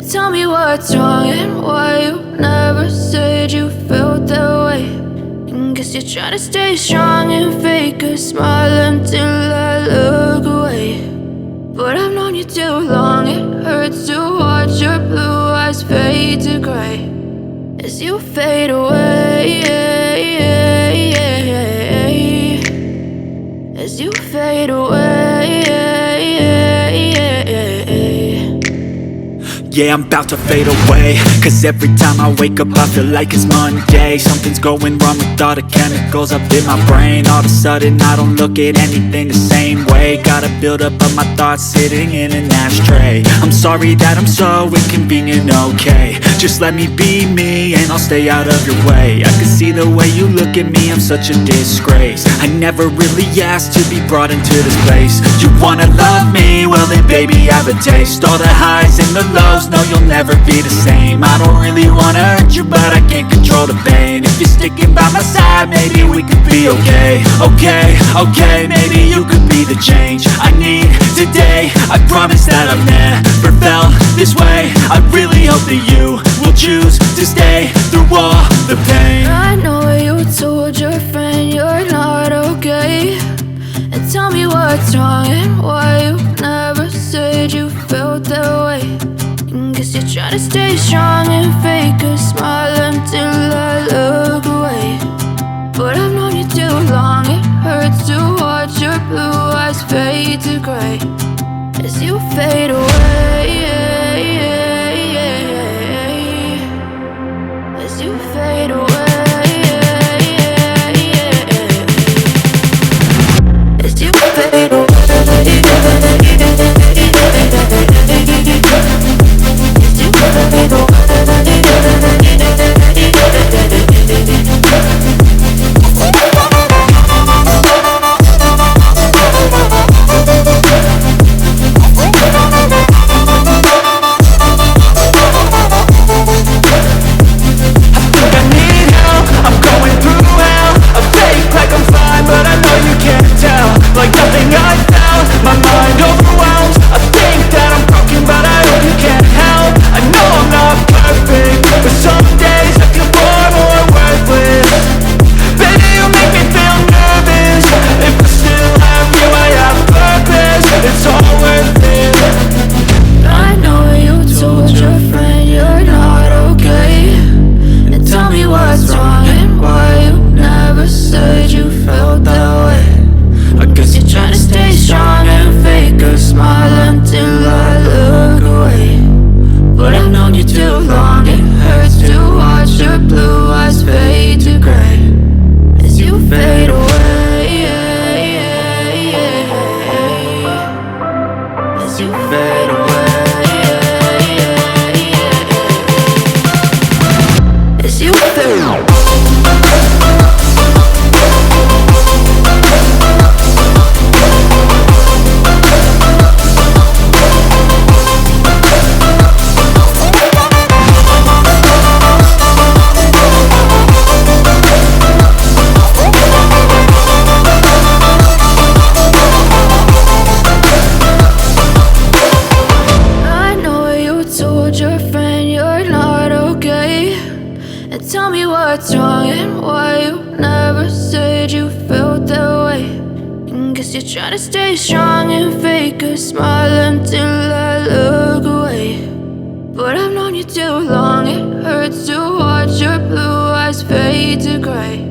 And tell me what's wrong and why you never said you felt that way. And guess you're trying to stay strong and fake a smile until I look away. But I've known you too long, it hurts to watch your blue eyes fade to gray as you fade away, as you fade away. Yeah, I'm about to fade away, cause every time I wake up I feel like it's Monday. Something's going wrong with all the chemicals up in my brain. All of a sudden I don't look at anything the same way. Got a buildup of my thoughts sitting in an ashtray. I'm sorry that I'm so inconvenient, okay. Just let me be me and I'll stay out of your way. I can see the way you look at me, I'm such a disgrace. I never really asked to be brought into this place. You wanna love me? Well then baby have a taste. All the highs and the lows, no you'll never be the same. I don't really wanna hurt you but I can't control the pain. If you're sticking by my side maybe we could be okay. Okay, maybe you could be the change I need today. I promise that I've never felt this way. I really hope that you will choose to stay through all the pain. I know you told your friend you're not okay. And tell me what's wrong and why you never said you felt that way. And guess you're trying to stay strong and fake a smile until I look away. But I've known you too long, it hurts to watch your blue eyes fade to gray as you fade away, as you fade away, as you fade away. Like nothing I felt, my mind overwhelms. I think that I'm broken but I hope you can't help. I know I'm not perfect, but some days I feel far more worthless. Baby, you make me feel nervous. If I still have you, I have purpose. It's all worth it. I know you told your friend you're not okay. And tell me what's wrong and why you never said you felt that way. I guess you're trying to stay strong and fake a smile until I look away. But I've known you too long, it hurts to watch your blue eyes fade to gray as you fade away, as you fade away, as you fade away. Tell me what's wrong and why you never said you felt that way. And guess you're trying to stay strong and fake a smile until I look away. But I've known you too long, it hurts to watch your blue eyes fade to gray